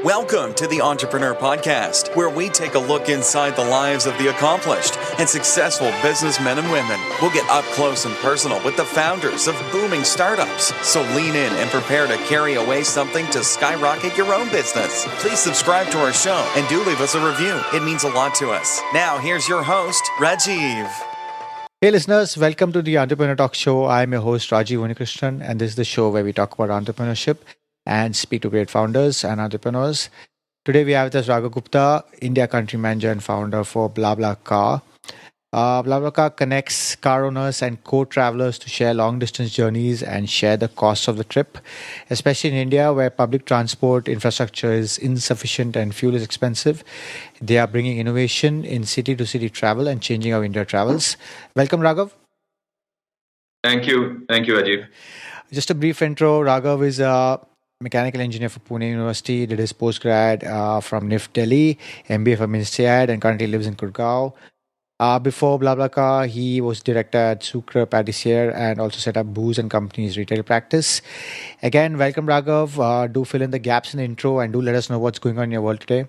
Welcome to the Entrepreneur Podcast, where we take a look inside the lives of the accomplished and successful businessmen and women. We'll get up close and personal with the founders of booming startups. So lean in and prepare to carry away something to skyrocket your own business. Please subscribe to our show and do leave us a review. It means a lot to us. Now, here's your host, Raghav. Hey listeners, welcome to the Entrepreneur Talk Show. I'm your host Rajiv Unikrishnan, and this is the show where we talk about entrepreneurship and speak to great founders and entrepreneurs. Today we have with us Raghav Gupta, India country manager and founder for BlaBlaCar. BlaBlaCar connects car owners and co-travelers to share long-distance journeys and share the cost of the trip, especially in India where public transport infrastructure is insufficient and fuel is expensive. They are bringing innovation in city-to-city travel and changing how India travels. Welcome, Raghav. Thank you, Rajiv. Just a brief intro. Raghav is a mechanical engineer for Pune University, did his postgrad from NIFT Delhi, MBA from INSEAD, and currently lives in Gurgaon. Before BlaBlaCar, he was director at Sucre Patissier and also set up Booze and Company's retail practice. Again, welcome, Raghav. Do fill in the gaps in the intro and do let us know what's going on in your world today.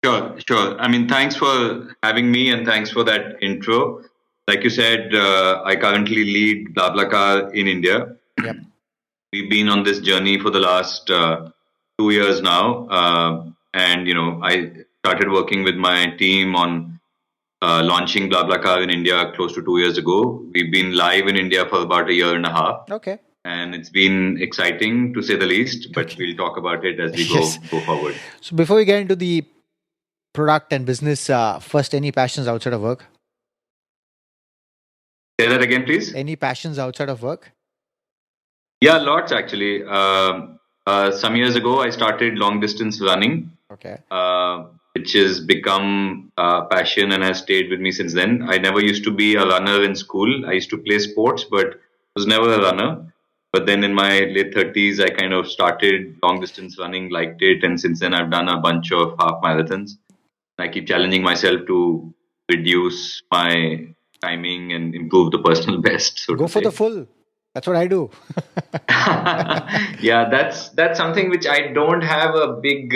Sure. I mean, thanks for having me and thanks for that intro. Like you said, I currently lead BlaBlaCar in India. Yep. We've been on this journey for the last 2 years now. I started working with my team on launching BlaBlaCar in India close to 2 years ago. We've been live in India for about a year and a half. Okay. And it's been exciting to say the least, but we'll talk about it as we go forward. So before we get into the product and business, first, any passions outside of work? Say that again, please. Any passions outside of work? Yeah, lots actually. Some years ago, I started long distance running, Okay. which has become a passion and has stayed with me since then. I never used to be a runner in school. I used to play sports, but was never a runner. But then in my late 30s, I kind of started long distance running, liked it. And since then, I've done a bunch of half marathons. I keep challenging myself to reduce my timing and improve the personal best. Go for the full. That's what I do. Yeah, that's something which I don't have a big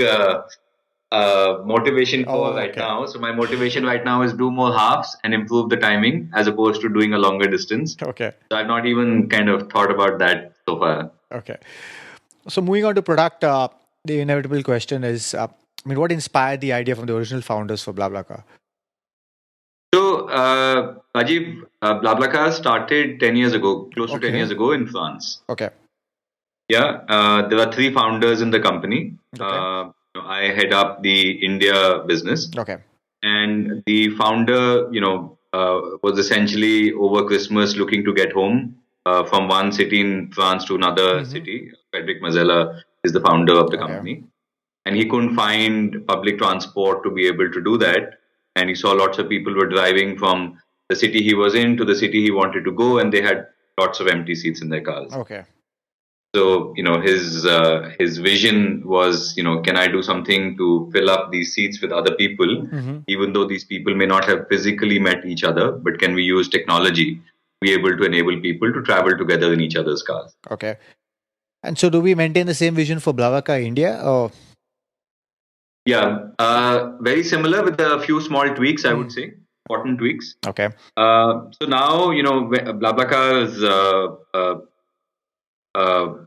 motivation for right now. So my motivation right now is do more halves and improve the timing as opposed to doing a longer distance. Okay. So I've not even kind of thought about that so far. Okay. So moving on to product, the inevitable question is, what inspired the idea from the original founders for BlaBlaCar? So, Rajiv, BlaBlaCar started 10 years ago, close to 10 years ago in France. Okay. Yeah, there are 3 founders in the company. Okay. I head up the India business. Okay. And the founder, was essentially over Christmas looking to get home from one city in France to another city. Frederic Mazella is the founder of the company. And he couldn't find public transport to be able to do that. And he saw lots of people were driving from the city he was in to the city he wanted to go, and they had lots of empty seats in their cars. Okay. So, his vision was, can I do something to fill up these seats with other people, even though these people may not have physically met each other, but can we use technology to be able to enable people to travel together in each other's cars? Okay. And so do we maintain the same vision for BlaBlaCar India? Or? Yeah, very similar with a few small tweaks, I would say, important tweaks. Okay. So now, BlaBlaCar's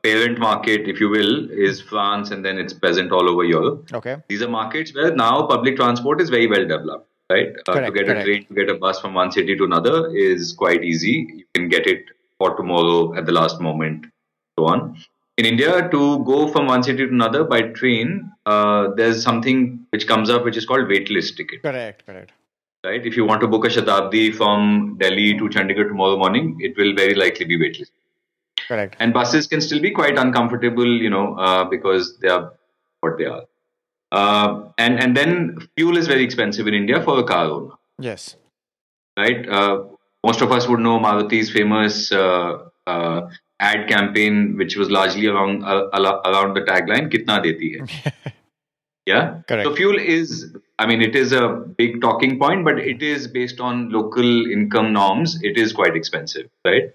parent market, if you will, is France, and then it's present all over Europe. Okay. These are markets where now public transport is very well developed, right? To get a train, to get a bus from one city to another is quite easy. You can get it for tomorrow at the last moment, so on. In India, to go from one city to another by train, there's something which comes up which is called waitlist ticket. Correct. Right? If you want to book a Shatabdi from Delhi to Chandigarh tomorrow morning, it will very likely be waitlist. Correct. And buses can still be quite uncomfortable, because they are what they are. And then fuel is very expensive in India for a car owner. Yes. Right? Most of us would know Maruti's famous ad campaign, which was largely around the tagline "Kitna deti hai." Yeah. Correct. So fuel is, it is a big talking point, but it is based on local income norms. It is quite expensive, right?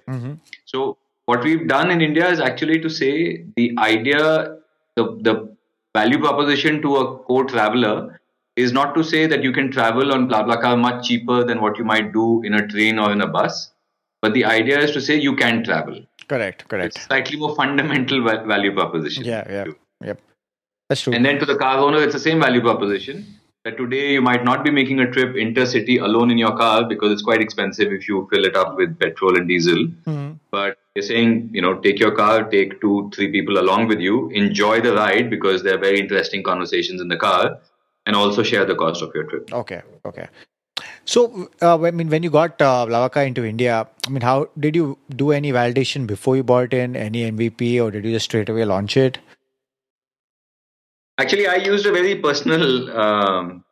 So what we've done in India is actually to say the idea the value proposition to a co-traveler is not to say that you can travel on BlaBlaCar much cheaper than what you might do in a train or in a bus, but the idea is to say you can travel. Correct. It's slightly more fundamental value proposition. Yeah. Yep. That's true. And then to the car owner, it's the same value proposition that today you might not be making a trip intercity alone in your car because it's quite expensive if you fill it up with petrol and diesel. But you're saying, take your car, take 2-3 people along with you, enjoy the ride because there are very interesting conversations in the car, and also share the cost of your trip. Okay. So, when you got BlaBlaCar into India, how did you do any validation before you bought in, any MVP, or did you just straight away launch it? Actually, I used a very personal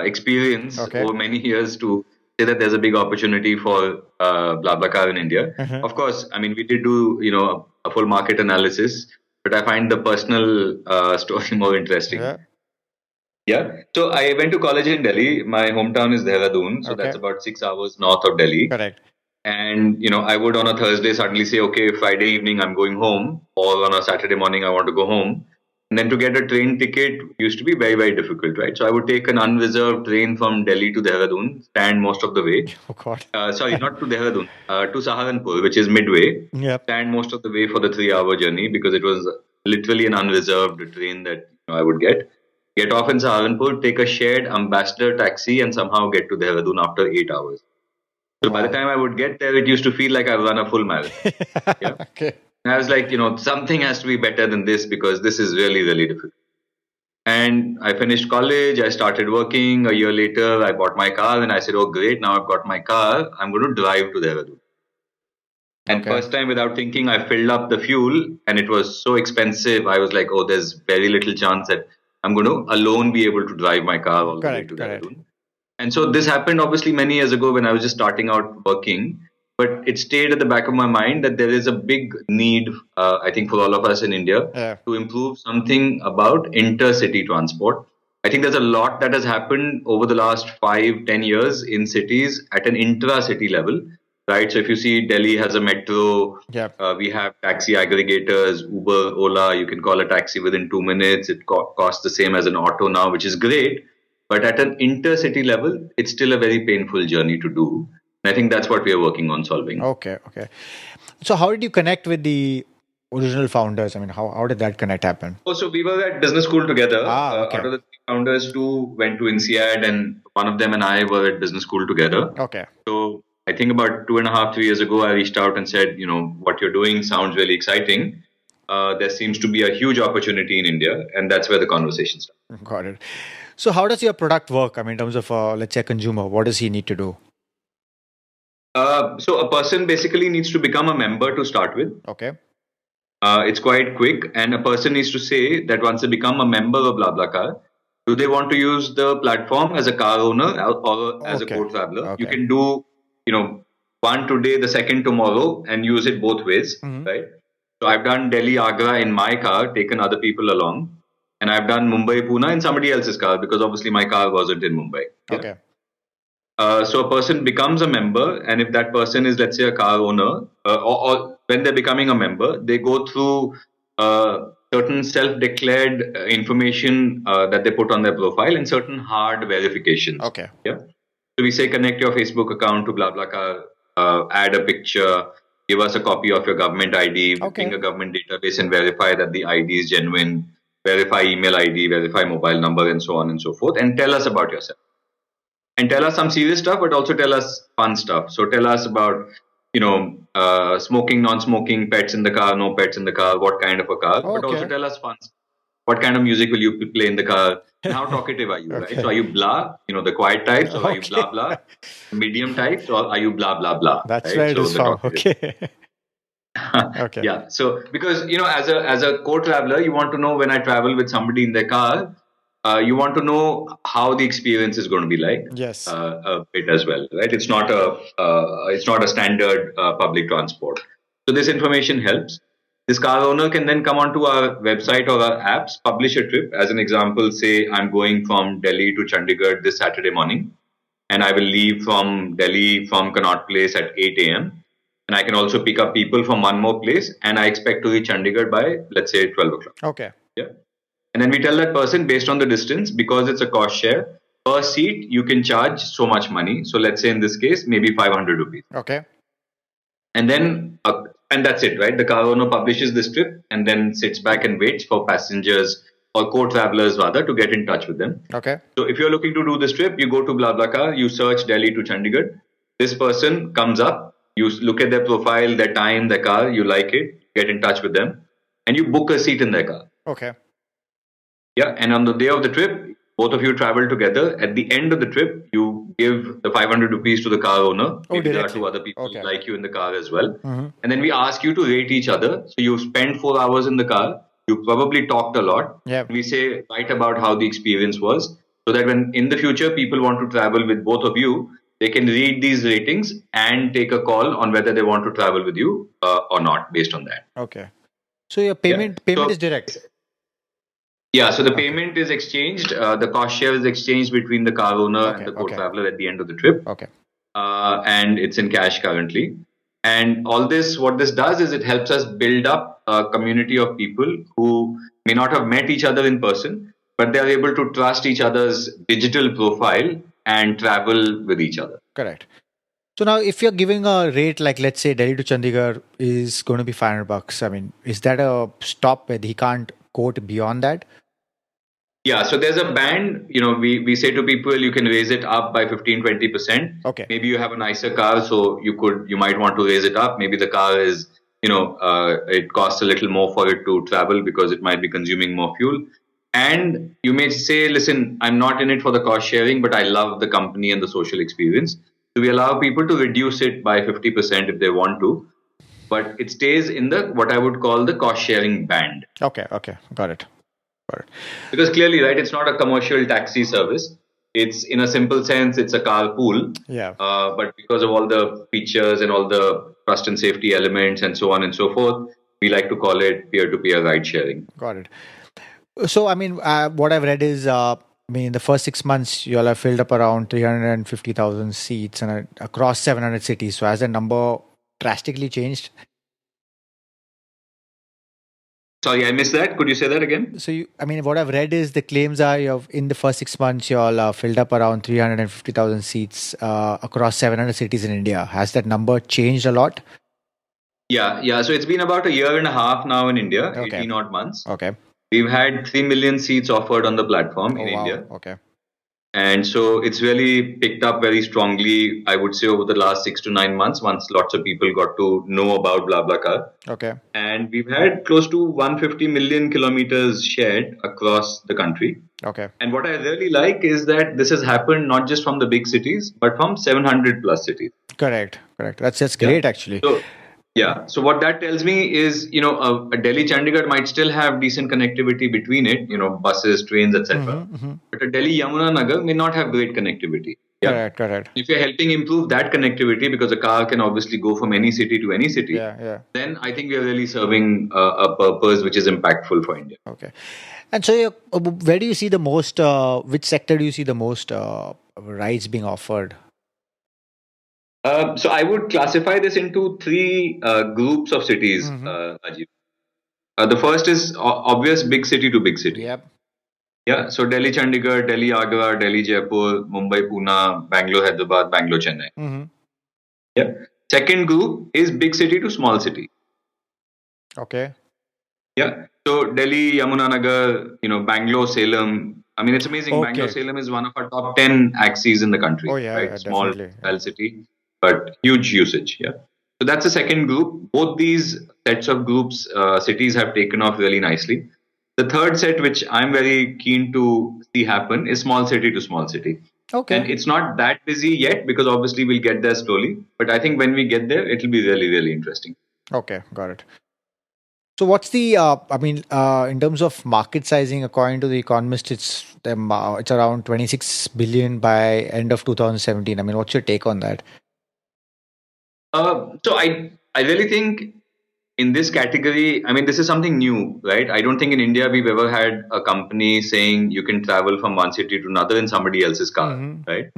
experience over many years to say that there's a big opportunity for BlaBlaCar in India. Of course, we did do a full market analysis, but I find the personal story more interesting. Yeah. So I went to college in Delhi. My hometown is Dehradun, so that's about 6 hours north of Delhi. Correct. And I would on a Thursday suddenly say, okay, Friday evening I'm going home, or on a Saturday morning I want to go home. And then to get a train ticket used to be very, very difficult, right? So I would take an unreserved train from Delhi to Dehradun, stand most of the way. Oh, God. Sorry, not to Dehradun, to Saharanpur, which is midway. Yep. Stand most of the way for the 3-hour journey because it was literally an unreserved train that I would get. Get off in Saharanpur, take a shared ambassador taxi, and somehow get to Dehradun after 8 hours. So by the time I would get there, it used to feel like I've run a full marathon. Yeah. Okay. And I was like, something has to be better than this because this is really, really difficult. And I finished college. I started working. A year later, I bought my car and I said, oh, great. Now I've got my car. I'm going to drive to Dehradun. And first time without thinking, I filled up the fuel and it was so expensive. I was like, oh, there's very little chance that I'm going to alone be able to drive my car all the way to Dehradun. And so this happened obviously many years ago when I was just starting out working. But it stayed at the back of my mind that there is a big need, I think, for all of us in India to improve something about intercity transport. I think there's a lot that has happened over the last 5-10 years in cities at an intra-city level, right? So if you see Delhi has a metro, we have taxi aggregators, Uber, Ola, you can call a taxi within 2 minutes. It costs the same as an auto now, which is great. But at an intercity level, it's still a very painful journey to do. I think that's what we are working on solving. Okay. So how did you connect with the original founders? How did that connect happen? Oh, so we were at business school together. Out of the 3 founders, 2 went to INSEAD and one of them and I were at business school together. Okay. So I think about 2.5-3 years ago, I reached out and said, what you're doing sounds really exciting. There seems to be a huge opportunity in India, and that's where the conversation started. Got it. So how does your product work? In terms of, let's say, a consumer, what does he need to do? So a person basically needs to become a member to start with. Okay. It's quite quick, and a person needs to say that once they become a member of BlaBlaCar, do they want to use the platform as a car owner or as a co-traveler? Okay. You can do, one today, the second tomorrow, and use it both ways, right? So I've done Delhi, Agra in my car, taken other people along, and I've done Mumbai, Pune in somebody else's car because obviously my car wasn't in Mumbai. Yeah? Okay. So a person becomes a member, and if that person is, let's say, a car owner, or when they're becoming a member, they go through certain self-declared information that they put on their profile and certain hard verifications. Okay. Yeah. So we say connect your Facebook account to BlaBlaCar, add a picture, give us a copy of your government ID, ping a government database and verify that the ID is genuine, verify email ID, verify mobile number, and so on and so forth, and tell us about yourself. And tell us some serious stuff, but also tell us fun stuff. So tell us about, smoking, non-smoking, pets in the car, no pets in the car, what kind of a car. But also tell us fun stuff. What kind of music will you play in the car? And how talkative are you, right? So are you blah, the quiet types, or are you blah, blah, medium types, or are you blah, blah, blah? That's right? Where it is from. Okay. Okay. Yeah. So because, as a co-traveler, you want to know when I travel with somebody in their car, you want to know how the experience is going to be like. Yes. A bit as well, right? It's not a standard public transport. So this information helps. This car owner can then come onto our website or our apps, publish a trip. As an example, say I'm going from Delhi to Chandigarh this Saturday morning, and I will leave from Delhi from Connaught Place at 8 a.m. And I can also pick up people from one more place, and I expect to reach Chandigarh by, let's say, 12 o'clock. Okay. Yeah. And then we tell that person based on the distance, because it's a cost share, per seat, you can charge so much money. So let's say in this case, maybe 500 rupees. Okay. And then, and that's it, right? The car owner publishes this trip and then sits back and waits for passengers or co-travelers rather to get in touch with them. Okay. So if you're looking to do this trip, you go to BlaBlaCar, you search Delhi to Chandigarh. This person comes up, you look at their profile, their time, their car, you like it, get in touch with them, and you book a seat in their car. Okay. Yeah, and on the day of the trip, both of you travel together. At the end of the trip, you give the 500 rupees to the car owner. Maybe there are two other people like you in the car as well. And then we ask you to rate each other. So you spend 4 hours in the car. You probably talked a lot. Yeah. We say write about how the experience was, so that when in the future people want to travel with both of you, they can read these ratings and take a call on whether they want to travel with you or not based on that. Okay. So your payment is direct. Yeah, so the payment is exchanged. The cost share is exchanged between the car owner and the co-traveler at the end of the trip. Okay. And it's in cash currently. And all this, what this does is it helps us build up a community of people who may not have met each other in person, but they are able to trust each other's digital profile and travel with each other. Correct. So now, if you're giving a rate like, let's say, Delhi to Chandigarh is going to be $500, I mean, is that a stop where he can't quote beyond that? Yeah, so there's a band, we say to people, you can raise it up by 15-20%. Okay. Maybe you have a nicer car, so you might want to raise it up. Maybe the car is, it costs a little more for it to travel because it might be consuming more fuel. And you may say, listen, I'm not in it for the cost sharing, but I love the company and the social experience. So we allow people to reduce it by 50% if they want to, but it stays in the what I would call the cost sharing band. Okay, got it. Because clearly, right, it's not a commercial taxi service. It's, in a simple sense, it's a carpool. Yeah. But because of all the features and all the trust and safety elements and so on and so forth, we like to call it peer-to-peer ride sharing. Got it. So, I mean, what I've read is, in the first 6 months, you all have filled up around 350,000 seats and across 700 cities. So has the number drastically changed? Sorry, I missed that. Could you say that again? So, what I've read is the claims are in the first 6 months, you all filled up around 350,000 seats across 700 cities in India. Has that number changed a lot? Yeah. So it's been about a year and a half now in India, 18 odd months. Okay. We've had 3 million seats offered on the platform in India. Okay. And so it's really picked up very strongly, I would say, over the last 6 to 9 months, once lots of people got to know about BlaBlaCar. Okay. And we've had close to 150 million kilometers shared across the country. Okay. And what I really like is that this has happened not just from the big cities, but from 700 plus cities. Correct. That's great, actually. So what that tells me is, a Delhi Chandigarh might still have decent connectivity between it, buses, trains, etc. But a Delhi Yamuna Nagar may not have great connectivity. Yeah? Correct. If you're helping improve that connectivity, because a car can obviously go from any city to any city, then I think we are really serving a purpose which is impactful for India. Okay. And so where do you see the most, which sector do you see the most rides being offered? So I would classify this into 3 groups of cities, Rajiv. The first is obvious big city to big city. Yep. Yeah, so Delhi Chandigarh, Delhi Agra, Delhi Jaipur, Mumbai Pune, Bangalore Hyderabad, Bangalore Chennai. Yeah. Second group is big city to small city. Okay. Yeah. So Delhi, Yamuna Nagar, Bangalore, Salem. It's amazing. Okay. Bangalore, Salem is one of our top 10 axes in the country. Oh, yeah, right? Small definitely. city, but huge usage. Yeah. So that's the second group. Both these sets of groups, cities have taken off really nicely. The third set, which I'm very keen to see happen, is small city to small city. Okay. And it's not that busy yet because obviously we'll get there slowly. But I think when we get there, it'll be really, really interesting. Okay, got it. So what's the, in terms of market sizing, according to The Economist, it's around 26 billion by end of 2017. What's your take on that? So I really think in this category, this is something new, right? I don't think in India we've ever had a company saying you can travel from one city to another in somebody else's car, right?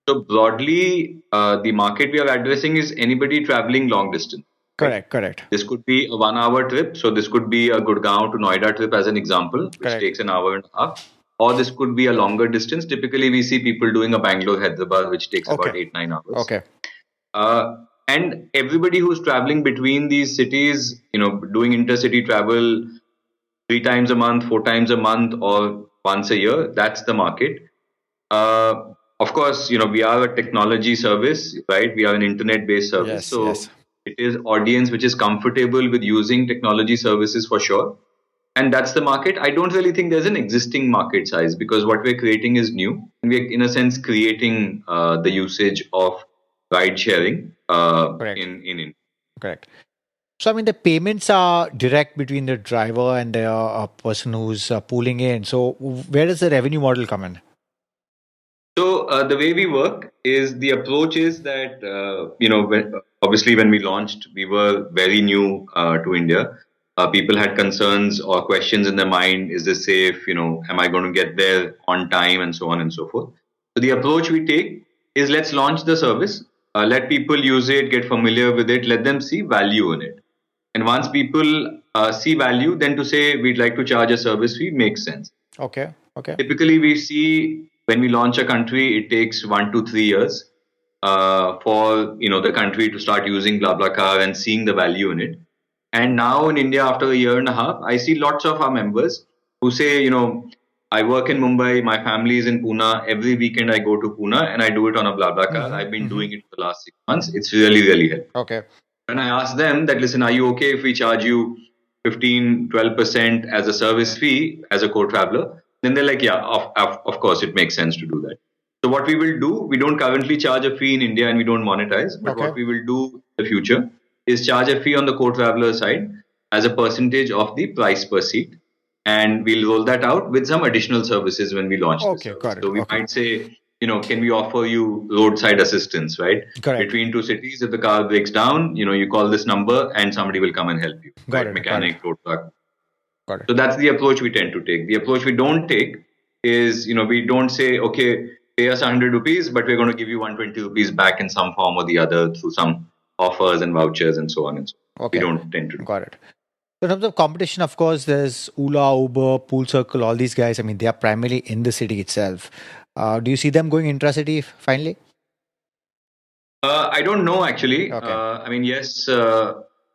So broadly, the market we are addressing is anybody traveling long distance. Correct. This could be a 1 hour trip. So this could be a Gurgaon to Noida trip as an example, which Correct. takes an hour and a half. Or this could be a longer distance. Typically, we see people doing a Bangalore Hyderabad, which takes Okay. about 8-9 hours. Okay. And everybody who's traveling between these cities, doing intercity travel 3 times a month, 4 times a month, or once a year, that's the market. Of course, we are a technology service, right? We are an internet-based service. So it is audience which is comfortable with using technology services for sure. And that's the market. I don't really think there's an existing market size because what we're creating is new. And we're, in a sense, creating the usage of ride sharing in India. Correct. So, I mean, the payments are direct between the driver and the person who's pooling in. So, where does the revenue model come in? So, the way we work is the approach is that, obviously, when we launched, we were very new to India. People had concerns or questions in their mind. Is this safe? Am I going to get there on time and so on and so forth? So, the approach we take is let's launch the service, let people use it, get familiar with it, let them see value in it. And once people see value, then to say we'd like to charge a service fee makes sense. Okay. Typically, we see when we launch a country, it takes 1 to 3 years for the country to start using BlaBlaCar and seeing the value in it. And now in India, after a year and a half, I see lots of our members who say, I work in Mumbai, my family is in Pune. Every weekend I go to Pune and I do it on a BlaBlaCar. I've been doing it for the last 6 months. It's really, really helpful. Okay. And I ask them that, listen, are you okay if we charge you 15-12% as a service fee as a co-traveler? Then they're like, yeah, of course, it makes sense to do that. So what we will do, we don't currently charge a fee in India and we don't monetize. But what we will do in the future is charge a fee on the co-traveler side as a percentage of the price per seat. And we'll roll that out with some additional services when we launch this service. Got it. So we might say, can we offer you roadside assistance, right? Correct. Between two cities, if the car breaks down, you call this number and somebody will come and help you. Mechanic, road truck. Got it. So that's the approach we tend to take. The approach we don't take is, we don't say, okay, pay us 100 rupees, but we're going to give you 120 rupees back in some form or the other through some offers and vouchers and so on and so on. Okay. We don't tend to do. Got it. So in terms of competition, of course, there's Ola, Uber, Pool Circle, all these guys. I mean, they are primarily in the city itself. Do you see them going intra-city finally? I don't know, actually. Okay. Yes,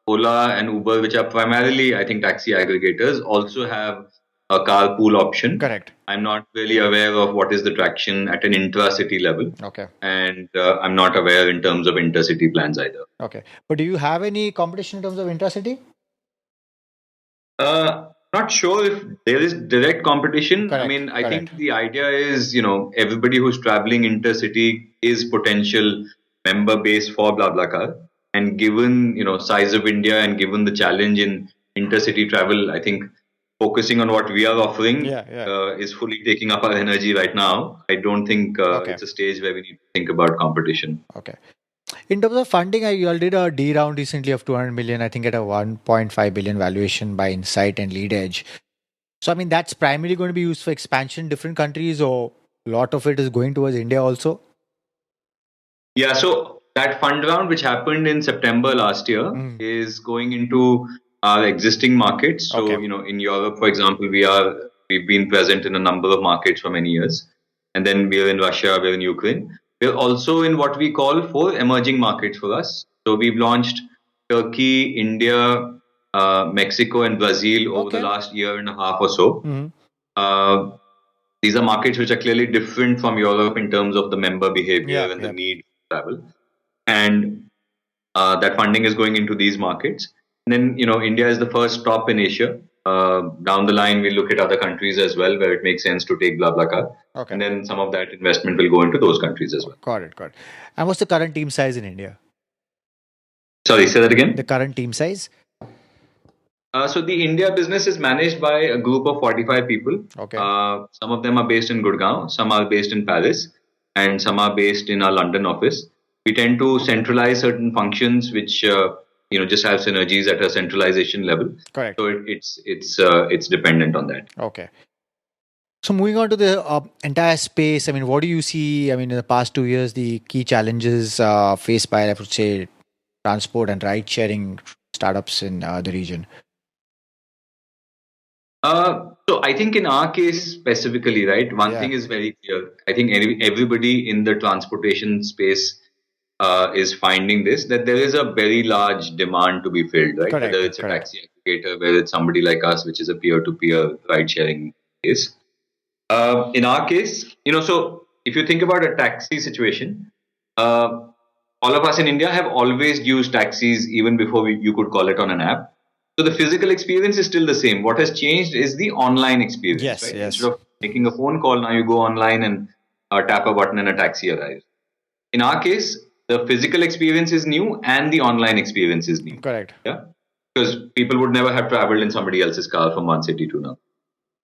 Ola and Uber, which are primarily, I think, taxi aggregators, also have a carpool option. Correct. I'm not really aware of what is the traction at an intra-city level. Okay. And I'm not aware in terms of intercity plans either. Okay. But do you have any competition in terms of intra-city? Not sure if there is direct competition. Correct. I think the idea is, everybody who's traveling intercity is potential member base for BlaBlaCar. And given, size of India and given the challenge in intercity travel, I think focusing on what we are offering is fully taking up our energy right now. I don't think it's a stage where we need to think about competition. Okay. In terms of funding, you all did a D round recently of 200 million, I think at a 1.5 billion valuation by Insight and LeadEdge. So, that's primarily going to be used for expansion in different countries, or a lot of it is going towards India also? Yeah, so that fund round, which happened in September last year, is going into our existing markets. So, in Europe, for example, we've been present in a number of markets for many years. And then we're in Russia, we're in Ukraine. We're also in what we call 4 emerging markets for us. So we've launched Turkey, India, Mexico, and Brazil over the last year and a half or so. These are markets which are clearly different from Europe in terms of the member behavior and the need to travel. And that funding is going into these markets. And then, India is the first stop in Asia. Down the line, we look at other countries as well where it makes sense to take BlaBlaCar. Okay. And then some of that investment will go into those countries as well. Got it. And what's the current team size in India? Sorry, say that again? The current team size? So the India business is managed by a group of 45 people. Okay. Some of them are based in Gurgaon, some are based in Paris, and some are based in our London office. We tend to centralize certain functions which just have synergies at a centralization level. Correct. So it's dependent on that. Okay. So moving on to the entire space, what do you see? In the past 2 years, the key challenges faced by, I would say, transport and ride sharing startups in the region? So I think in our case specifically, right, one Yeah, thing is very clear. I think everybody in the transportation space is finding this, that there is a very large demand to be filled, right? Whether correct, it's a correct. taxi aggregator, whether it's somebody like us, which is a peer-to-peer ride sharing case. In our case, so if you think about a taxi situation, uh, all of us in India have always used taxis even before you could call it on an app. So the physical experience is still the same. What has changed is the online experience, Yes, right? Instead yes, of making a phone call, now you go online and tap a button and a taxi arrives. In our case, the physical experience is new and the online experience is new. correct. Yeah, because people would never have traveled in somebody else's car from one city to another.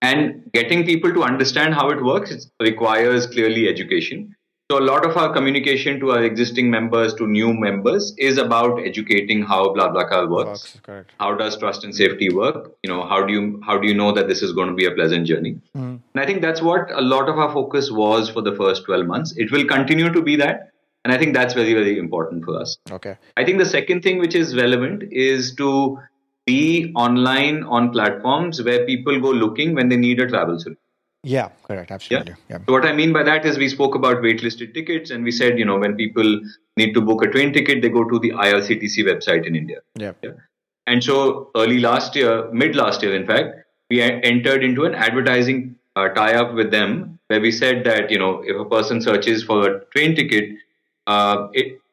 And getting people to understand how it works, it requires clearly education. So a lot of our communication to our existing members, to new members, is about educating how BlaBlaCar works. Works, correct. How does trust and safety work? How do you know that this is going to be a pleasant journey? Mm. And I think that's what a lot of our focus was for the first 12 months. It will continue to be that. And I think that's very, very important for us. Okay. I think the second thing which is relevant is to be online on platforms where people go looking when they need a travel solution. Yeah, correct. Yeah. Absolutely. Yeah. So what I mean by that is we spoke about waitlisted tickets and we said, when people need to book a train ticket, they go to the IRCTC website in India. Yeah. Yeah. And so early last year, mid last year, in fact, we entered into an advertising tie-up with them where we said that, if a person searches for a train ticket,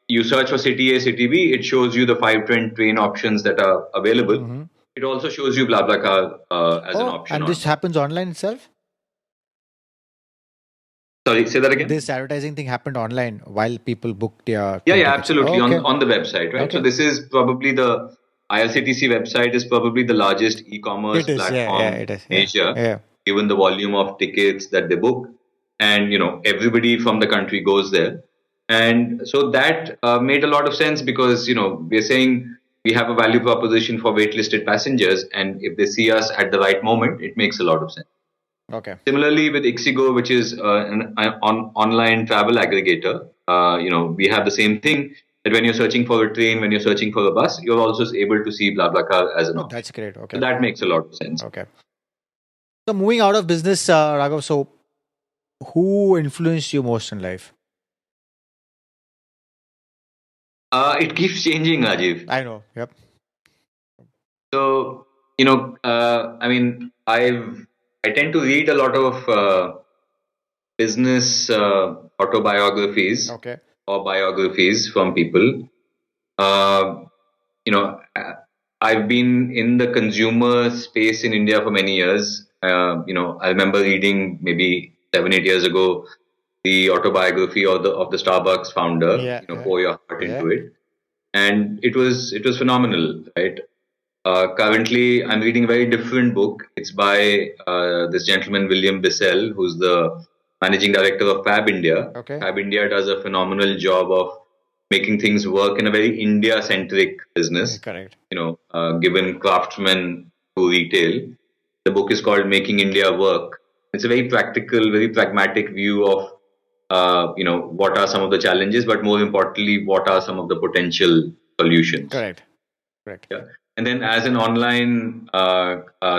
you search for city A, city B, it shows you the five train options that are available. Hmm. It also shows you BlaBlaCar as an Oh, option and on. this happens online itself? Sorry, say that again. This advertising thing happened online while people booked their Yeah, train yeah, tickets. Oh, absolutely. okay. On the website, right? So Okay. this is probably the IRCTC website is probably the largest e-commerce It is. Yeah. Yeah. platform It is. in Yeah. Asia, Yeah. given the volume of tickets that they book, and everybody from the country goes there, and so that made a lot of sense because we're saying we have a value proposition for waitlisted passengers, and if they see us at the right moment, it makes a lot of sense. Okay. Similarly, with Ixigo, which is an online travel aggregator, we have the same thing that when you're searching for a train, when you're searching for a bus, you're also able to see BlaBlaCar as an Oh, option. that's great. So Okay. that makes a lot of sense. Okay. So moving out of business, Raghav. So who influenced you most in life? It keeps changing, Rajiv. I know. Yep. So I mean, I tend to read a lot of business autobiographies Okay. or biographies from people. Uh, you know, uh, I've been in the consumer space in India for many years. I remember reading maybe 7, 8 years ago the autobiography of the Starbucks founder. Yeah. Yeah. Pour your heart Yeah. into it, and it was phenomenal, right? Currently, I'm reading a very different book. It's by this gentleman, William Bissell, who's the managing director of Fab India. Okay. Fab India does a phenomenal job of making things work in a very India-centric business. Correct. Given craftsmen to retail. The book is called Making India Work. It's a very practical, very pragmatic view of what are some of the challenges, but more importantly, what are some of the potential solutions. Correct. Correct. Yeah. And then as an online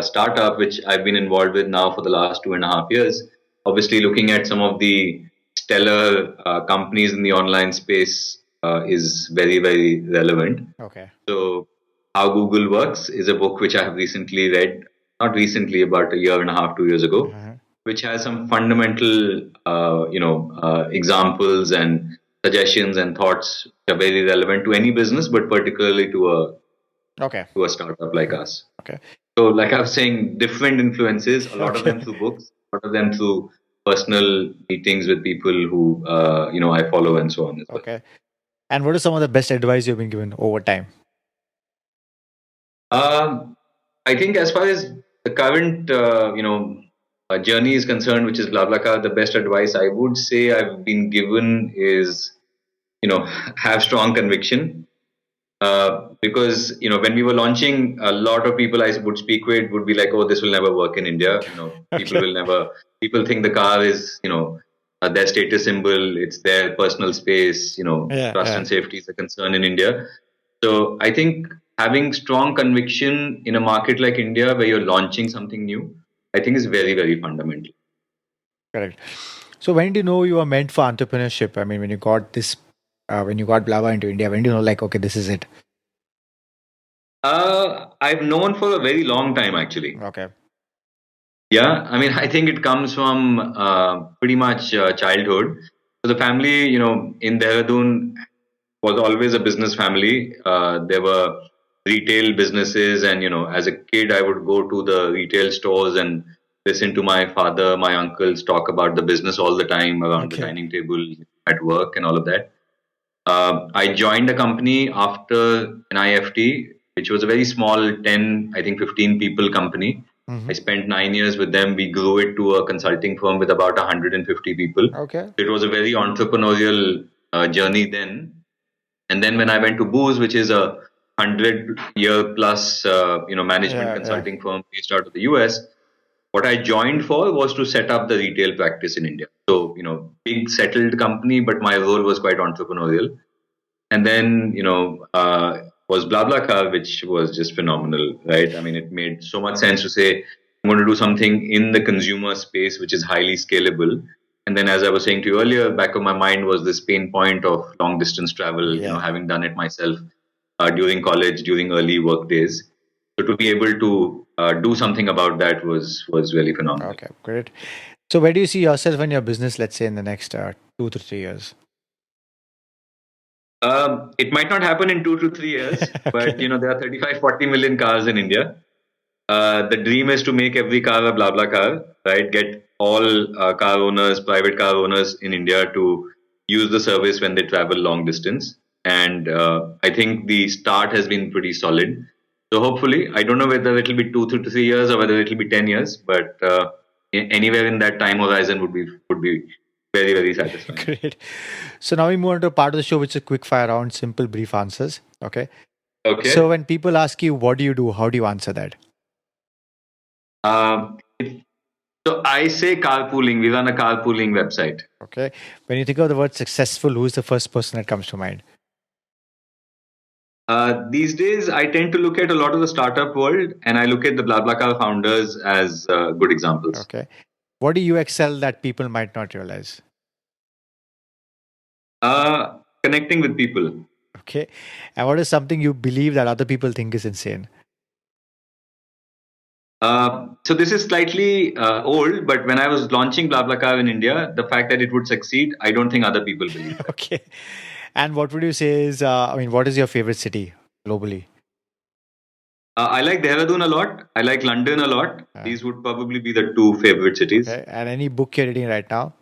startup, which I've been involved with now for the last 2.5 years, obviously looking at some of the stellar companies in the online space is very, very relevant. Okay. So How Google Works is a book which I have recently read, not recently, about a year and a half, 2 years ago, Uh-huh. which has some fundamental, examples and suggestions and thoughts that are very relevant to any business, but particularly Okay. to a startup like us. Okay. So, like I was saying, different influences, a lot of them Okay. through books, a lot of them through personal meetings with people who, I follow and so on. As well. Okay. And what is some of the best advice you've been given over time? I think as far as the current, journey is concerned, which is BlaBlaCar, the best advice I would say I've been given is, have strong conviction. Because when we were launching, a lot of people I would speak with would be like, "Oh, this will never work in India." People Okay. will never. People think the car is, their status symbol. It's their personal space. Yeah. Trust Yeah. and safety is a concern in India. So I think having strong conviction in a market like India where you're launching something new, I think is very, very fundamental. Correct. So when did you know you were meant for entrepreneurship? I mean, when you got this, when you got Blabla into India, when did you know, like, okay, this is it? I've known for a very long time actually. Okay. Yeah, I mean, I think it comes from pretty much childhood. So the family, in Dehradun was always a business family. There were retail businesses, and as a kid, I would go to the retail stores and listen to my father, my uncles talk about the business all the time around the Okay. dining table at work and all of that. I joined a company after an IFT, which was a very small 10, I think 15 people company. Mm-hmm. I spent 9 years with them. We grew it to a consulting firm with about 150 people. Okay. It was a very entrepreneurial journey then. And then when I went to Booz, which is a 100-year plus, management consulting firm based out of the US, what I joined for was to set up the retail practice in India. So, big settled company, but my role was quite entrepreneurial. And then, was BlaBlaCar, which was just phenomenal, right? I mean, it made so much sense to say, I'm going to do something in the consumer space, which is highly scalable. And then, as I was saying to you earlier, back of my mind was this pain point of long distance travel, having done it myself during college, during early work days. So to be able to do something about that was really phenomenal. Okay, great. So where do you see yourself in your business, let's say in the next 2 to 3 years? It might not happen in 2 to 3 years, but there are 35, 40 million cars in India. The dream is to make every car a BlaBlaCar, right? Get all car owners, private car owners in India to use the service when they travel long distance. And I think the start has been pretty solid. So hopefully, I don't know whether it will be 2 to 3 years or whether it will be 10 years, but anywhere in that time horizon would be very, very satisfying. Great. So now we move on to a part of the show which is quick fire round, simple, brief answers. Okay. Okay. So when people ask you, what do you do? How do you answer that? So I say carpooling. We run a carpooling website. Okay. When you think of the word successful, who is the first person that comes to mind? These days, I tend to look at a lot of the startup world, and I look at the BlaBlaCar founders as good examples. Okay. What do you excel that people might not realize? Connecting with people. Okay. And what is something you believe that other people think is insane? So this is slightly old, but when I was launching BlaBlaCar in India, the fact that it would succeed, I don't think other people believe that. Okay. And what would you say is, what is your favorite city globally? I like Dehradun a lot. I like London a lot. These would probably be the two favorite cities. Okay. And any book you're reading right now?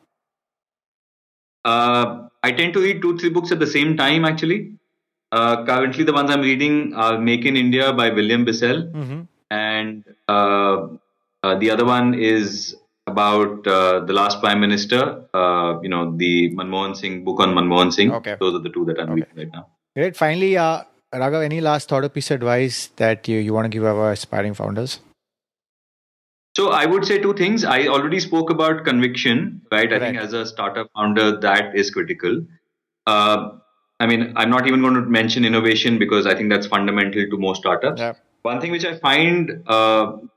I tend to read 2-3 books at the same time, actually. Currently, the ones I'm reading are Make in India by William Bissell. Mm-hmm. And the other one is about the last Prime Minister, the Manmohan Singh book on Manmohan Singh. Okay. Those are the two that I'm reading right now. Great. Finally, Raghav, any last thought or piece of advice that you want to give our aspiring founders? So I would say two things. I already spoke about conviction, right? Correct. I think as a startup founder, that is critical. I'm not even going to mention innovation because I think that's fundamental to most startups. Yeah. One thing which I find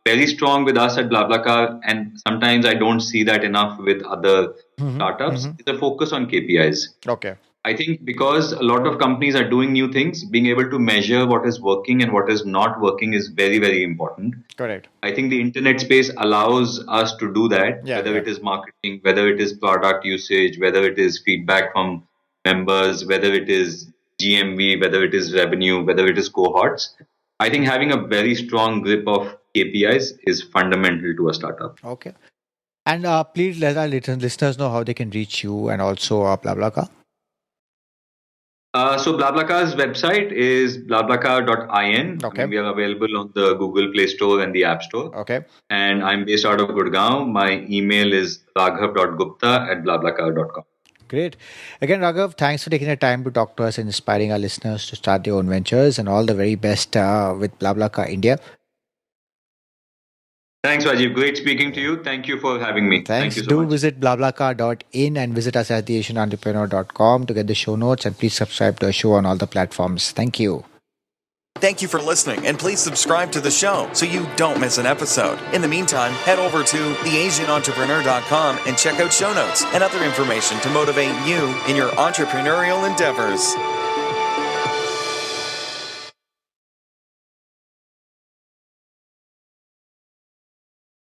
very strong with us at BlaBlaCar, and sometimes I don't see that enough with other startups, is the focus on KPIs. Okay. I think because a lot of companies are doing new things, being able to measure what is working and what is not working is very, very important. Correct. I think the internet space allows us to do that, whether it is marketing, whether it is product usage, whether it is feedback from members, whether it is GMV, whether it is revenue, whether it is cohorts. I think having a very strong grip of KPIs is fundamental to a startup. Okay. And please let our listeners know how they can reach you and also BlaBlaCar. So BlaBlaCar's website is blablacar.in. Okay. We are available on the Google Play Store and the App Store. Okay. And I'm based out of Gurgaon. My email is raghav.gupta@blablacar.com. Great. Again, Raghav, thanks for taking the time to talk to us and inspiring our listeners to start their own ventures, and all the very best with BlaBlaCar India. Thanks, Rajiv. Great speaking to you. Thank you for having me. Thanks. Thank you so Do much. visit blablacar.in and visit us at theasianentrepreneur.com to get the show notes, and please subscribe to our show on all the platforms. Thank you. Thank you for listening, and please subscribe to the show so you don't miss an episode. In the meantime, head over to theasianentrepreneur.com and check out show notes and other information to motivate you in your entrepreneurial endeavors.